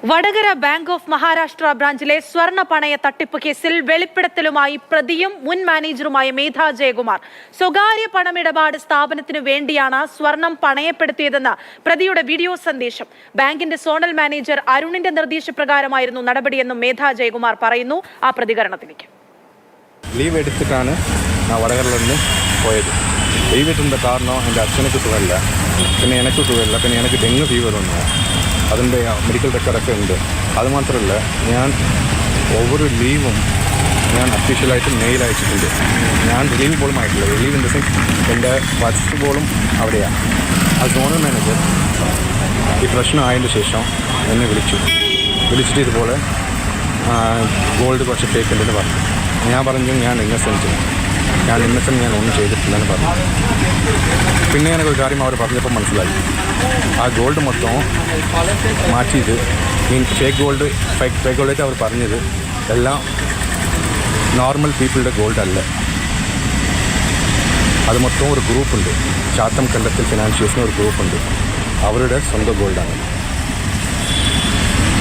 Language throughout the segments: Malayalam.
വടകര ബാങ്ക് ഓഫ് മഹാരാഷ്ട്ര ബ്രാഞ്ചിലെ സ്വർണ്ണ പണയ തട്ടിപ്പ് കേസിൽ വെളിപ്പെടുത്തലുമായി പ്രതിയും മുൻ മാനേജറുമായ മേധാ ജയകുമാർ സ്വകാര്യ പണമിടപാട് സ്ഥാപനത്തിനു വേണ്ടിയാണ് സ്വർണം പണയപ്പെടുത്തിയതെന്ന് പ്രതിയുടെ വീഡിയോ സന്ദേശം. ബാങ്കിന്റെ സോണൽ മാനേജർ അരുണിന്റെ നിർദ്ദേശപ്രകാരമായിരുന്നു നടപടിയെന്നും മേധാ ജയകുമാർ പറയുന്നു. ആ പ്രതികരണത്തിലേക്ക്. ലീവ് എടുത്തിട്ടാണ് ഞാൻ വടകരയിൽ നിന്ന് പോയത്. ലീവ് എടുത്തിൻ്റെ കാരണം എൻ്റെ അച്ഛനക്ക് സുഖമില്ല, പിന്നെ എനിക്ക് സുഖമില്ല, പിന്നെ എനിക്ക് ഡെങ്കു ഫീവർ വന്നു. അതിൻ്റെ മെഡിക്കൽ റെക്കോർഡൊക്കെ ഉണ്ട്. അതുമാത്രമല്ല, ഞാൻ ഒവ്വൊരു ലീവും ഞാൻ അഫീഷ്യലായിട്ട് മെയിൽ അയച്ചിട്ടുണ്ട്. ഞാൻ റിലീവ് പോലും ആയിട്ടില്ല. റിലീവ് ഇൻ ദ സെൻസ് എൻ്റെ ഫസ്റ്റ് പോലും അവിടെയാണ്. ആ സോണൽ മാനേജർ ഈ പ്രശ്നം ആയതിന് ശേഷം എന്നെ വിളിച്ചിട്ട് ഇതുപോലെ ഗോൾഡ് കുറച്ച് ടേക്കുണ്ടെന്ന് പറഞ്ഞു. ഞാൻ പറഞ്ഞു ഞാൻ ഇന്നസെൻറ്റ്, ഞാൻ ഒന്നും ചെയ്തിട്ടില്ലെന്ന് പറഞ്ഞു. പിന്നെ എനിക്കൊരു കാര്യം അവർ പറഞ്ഞപ്പോൾ മനസ്സിലായി, ആ ഗോൾഡ് മൊത്തം മാറ്റിയത് ഫേക്ക് ഗോൾഡായിട്ട് അവർ പറഞ്ഞത് എല്ലാം നോർമൽ പീപ്പിളുടെ ഗോൾഡ് അല്ല. അത് മൊത്തം ഒരു ഗ്രൂപ്പുണ്ട്, ചാത്തം കണ്ടത്തിൽ ഫിനാൻഷ്യൽസിന് ഒരു ഗ്രൂപ്പുണ്ട്. അവരുടെ സ്വന്തം ഗോൾഡാണ്.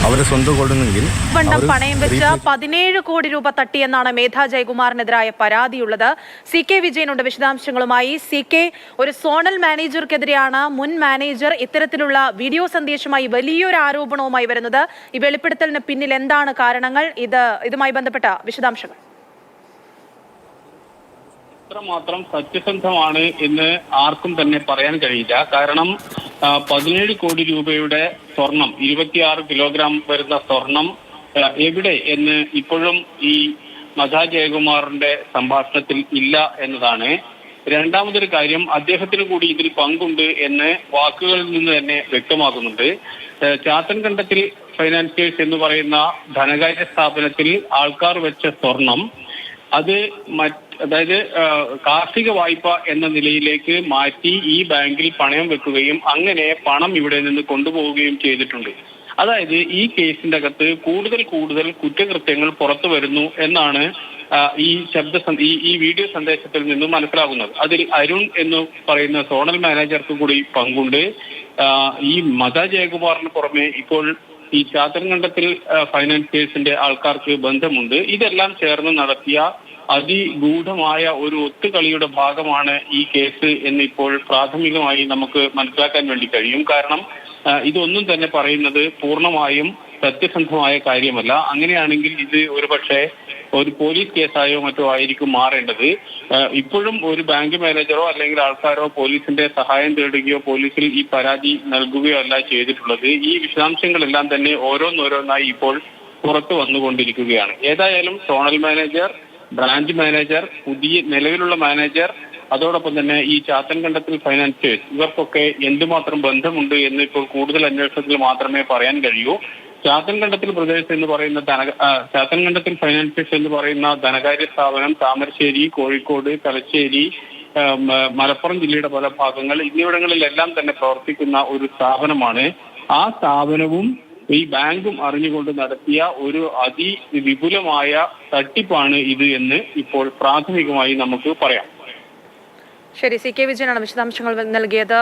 അവരുടെ സ്വന്തം ഗോൾഡെങ്കിൽ പണയം വെച്ച് 17 കോടി രൂപ തട്ടിയെന്നാണ് മേധാ ജയകുമാറിനെതിരായ പരാതിയുള്ളത്. CK വിജയനുണ്ട് വിശദാംശങ്ങളുമായി. CK, ഒരു സോണൽ മാനേജർക്കെതിരെയാണ് മുൻ മാനേജർ ഇത്തരത്തിലുള്ള വീഡിയോ സന്ദേശമായി വലിയൊരു ആരോപണവുമായി വരുന്നത്. ഈ വെളിപ്പെടുത്തലിന് പിന്നിൽ എന്താണ് കാരണങ്ങൾ? ഇതുമായി ബന്ധപ്പെട്ട വിശദാംശങ്ങൾ. മാത്രം സത്യസന്ധമാണ് എന്ന് ആർക്കും തന്നെ പറയാൻ കഴിയില്ല. കാരണം 17 കോടി രൂപയുടെ സ്വർണം, 26 കിലോഗ്രാം വരുന്ന സ്വർണം എവിടെ എന്ന് ഇപ്പോഴും ഈ മേധാ ജയകുമാറിന്റെ സംഭാഷണത്തിൽ ഇല്ല എന്നതാണ്. രണ്ടാമതൊരു കാര്യം, അദ്ദേഹത്തിന് കൂടി ഇതിൽ പങ്കുണ്ട് എന്ന് വാക്കുകളിൽ നിന്ന് തന്നെ വ്യക്തമാകുന്നുണ്ട്. ചാത്തൻകണ്ടത്തിൽ ഫൈനാൻസിയേഴ്സ് എന്ന് പറയുന്ന ധനകാര്യ സ്ഥാപനത്തിൽ ആൾക്കാർ വെച്ച സ്വർണം അത് അതായത് കാർഷിക വായ്പ എന്ന നിലയിലേക്ക് മാറ്റി ഈ ബാങ്കിൽ പണയം വെക്കുകയും അങ്ങനെ പണം ഇവിടെ നിന്ന് കൊണ്ടുപോവുകയും ചെയ്തിട്ടുണ്ട്. അതായത് ഈ കേസിന്റെ അകത്ത് കൂടുതൽ കുറ്റകൃത്യങ്ങൾ പുറത്തു വരുന്നു എന്നാണ് ഈ വീഡിയോ സന്ദേശത്തിൽ നിന്നും മനസ്സിലാകുന്നത്. അതിൽ അരുൺ എന്ന് പറയുന്ന സോണൽ മാനേജർക്ക് കൂടി പങ്കുണ്ട്. ഈ മേധാ ജയകുമാറിന് പുറമെ ഇപ്പോൾ ഈ ചാത്തൻകണ്ടത്തിൽ ഫൈനാൻസിയേഴ്സിന്റെ ആൾക്കാർക്ക് ബന്ധമുണ്ട്. ഇതെല്ലാം ചേർന്ന് നടത്തിയ അതിഗൂഢമായ ഒരു ഒത്തുകളിയുടെ ഭാഗമാണ് ഈ കേസ് എന്നിപ്പോൾ പ്രാഥമികമായി നമുക്ക് മനസ്സിലാക്കാൻ വേണ്ടി കഴിയും. കാരണം ഇതൊന്നും തന്നെ പറയുന്നത് പൂർണ്ണമായും സത്യസന്ധമായ കാര്യമല്ല. അങ്ങനെയാണെങ്കിൽ ഇത് ഒരുപക്ഷെ ഒരു പോലീസ് കേസായോ മറ്റോ ആയിരിക്കും മാറേണ്ടത്. ഇപ്പോഴും ഒരു ബാങ്ക് മാനേജറോ അല്ലെങ്കിൽ ആൾക്കാരോ പോലീസിന്റെ സഹായം തേടുകയോ പോലീസിൽ ഈ പരാതി നൽകുകയോ അല്ല ചെയ്തിട്ടുള്ളത്. ഈ വിശദാംശങ്ങളെല്ലാം തന്നെ ഓരോന്നോരോന്നായി ഇപ്പോൾ പുറത്തു വന്നുകൊണ്ടിരിക്കുകയാണ്. ഏതായാലും സോണൽ മാനേജർ, ബ്രാഞ്ച് മാനേജർ, പുതിയ നിലവിലുള്ള മാനേജർ, അതോടൊപ്പം തന്നെ ഈ ചാത്തൻകണ്ടത്തിൽ ഫൈനാൻസിയേഴ്സ്, ഇവർക്കൊക്കെ എന്തുമാത്രം ബന്ധമുണ്ട് എന്ന് ഇപ്പോൾ കൂടുതൽ അന്വേഷണത്തിൽ മാത്രമേ പറയാൻ കഴിയൂ. ചാത്തൻകണ്ടത്തിൽ ബ്രദേഴ്സ് എന്ന് പറയുന്ന ചാത്തൻകണ്ടത്തിൽ ഫൈനാൻസിയേഴ്സ് എന്ന് പറയുന്ന ധനകാര്യ സ്ഥാപനം താമരശ്ശേരി, കോഴിക്കോട്, തലശ്ശേരി, മലപ്പുറം ജില്ലയുടെ പല ഭാഗങ്ങൾ എന്നിവിടങ്ങളിലെല്ലാം തന്നെ പ്രവർത്തിക്കുന്ന ഒരു സ്ഥാപനമാണ്. ആ സ്ഥാപനവും ഈ ബാങ്കും അറിഞ്ഞുകൊണ്ട് നടത്തിയ ഒരു അതിവിപുലമായ തട്ടിപ്പാണ് ഇത് എന്ന് ഇപ്പോൾ പ്രാഥമികമായി നമുക്ക് പറയാം. ശരി, CK വിജയനാണ് വിശദാംശങ്ങൾ നൽകിയത്.